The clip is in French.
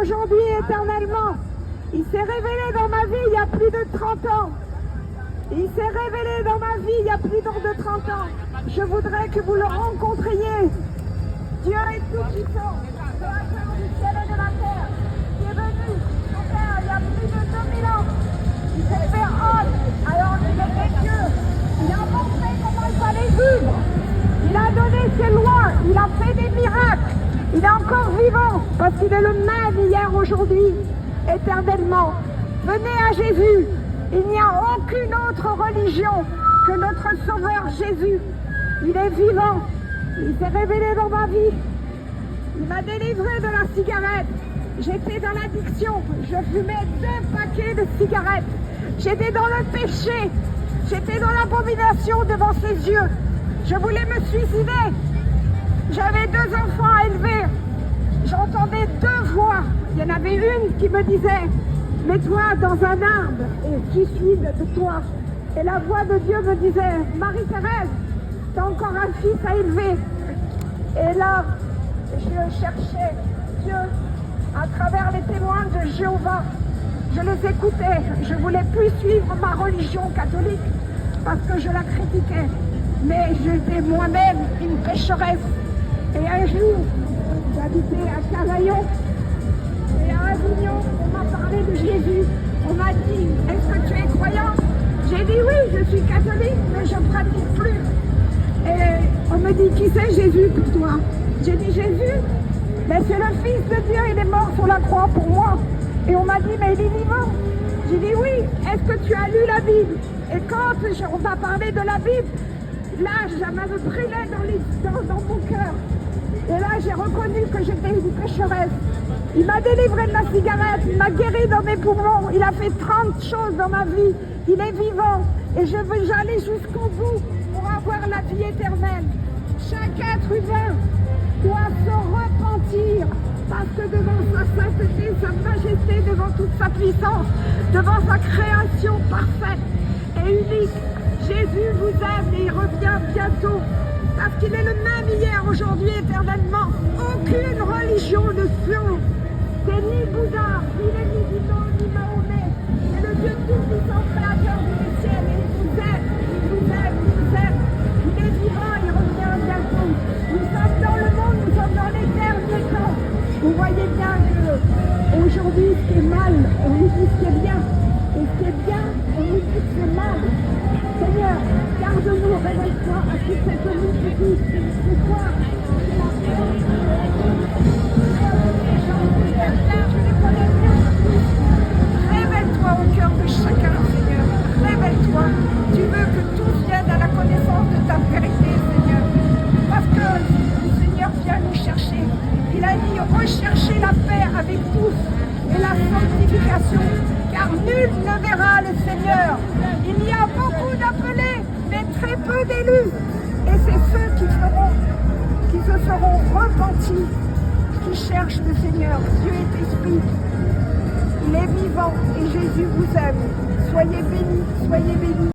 aujourd'hui et éternellement. Il s'est révélé dans ma vie il y a plus de 30 ans. Il s'est révélé dans ma vie il y a plus de 30 ans. Je voudrais que vous le rencontriez. Dieu est tout puissant, créateur du ciel et de la terre, qui est venu sur terre il y a plus de 2000 ans. Il s'est fait homme, alors il était Dieu. Il a montré comment il fallait vivre. Il a donné ses lois, il a fait des miracles. Il est encore vivant parce qu'il est le même hier, aujourd'hui, éternellement. Venez à Jésus. Il n'y a aucune autre religion que notre Sauveur Jésus. Il est vivant. Il s'est révélé dans ma vie. Il m'a délivré de la cigarette. J'étais dans l'addiction. Je fumais 2 paquets de cigarettes. J'étais dans le péché. J'étais dans l'abomination devant ses yeux. Je voulais me suicider. J'avais 2 enfants à élever. J'entendais 2 voix. Il y en avait une qui me disait « Mets-toi dans un arbre et suicide de toi ». Et la voix de Dieu me disait « Marie-Thérèse, tu as encore un fils à élever ». Et là, je cherchais Dieu à travers les témoins de Jéhovah. Je les écoutais. Je ne voulais plus suivre ma religion catholique parce que je la critiquais. Mais j'étais moi-même une pécheresse. Et un jour, j'habitais à Cavaillon et à Avignon, on m'a parlé de Jésus. On m'a dit, est-ce que tu es croyant? J'ai dit oui, je suis catholique, mais je ne pratique plus. Et on me dit, qui c'est Jésus pour toi? J'ai dit Jésus, mais c'est le Fils de Dieu, il est mort sur la croix pour moi. Et on m'a dit, mais il est vivant. J'ai dit oui, est-ce que tu as lu la Bible? Et quand on m'a parlé de la Bible, là, ça me brûlait dans mon cœur. Et là, j'ai reconnu que j'étais une pécheresse. Il m'a délivré de la cigarette, il m'a guéri dans mes poumons. Il a fait 30 choses dans ma vie. Il est vivant. Et je veux aller jusqu'au bout pour avoir la vie éternelle. Chaque être humain doit se repentir. Parce que devant sa sainteté, sa majesté, devant toute sa puissance, devant sa création parfaite et unique, Jésus vous aime et il revient bientôt. Parce qu'il est le même hier, aujourd'hui, éternellement. Aucune religion ne sauve. C'est ni Bouddha, ni les musulmans, ni Mahomet. C'est le Dieu tout-puissant, créateur du ciel. Et il vous aime, il vous aime, il vous aime. Il est vivant, il revient bientôt. Nous sommes dans le monde, nous sommes dans les derniers temps. Vous voyez bien que aujourd'hui, ce qui est mal, on nous dit ce qui est bien. Et ce qui est bien, on nous dit que c'est mal. Seigneur, garde-nous, révèle-toi à toute cette multitude. Pourquoi? Révèle-toi au cœur de chacun, Seigneur. Révèle-toi. Tu veux que tous viennent à la connaissance de ta vérité, Seigneur. Parce que le Seigneur vient nous chercher. Il a dit recherchez la paix avec tous et la sanctification. Car nul ne verra le Seigneur. Il y a beaucoup d'appelés, mais très peu d'élus. Et c'est ceux qui se seront repentis, qui cherchent le Seigneur. Dieu est esprit. Il est vivant et Jésus vous aime. Soyez bénis, soyez bénis.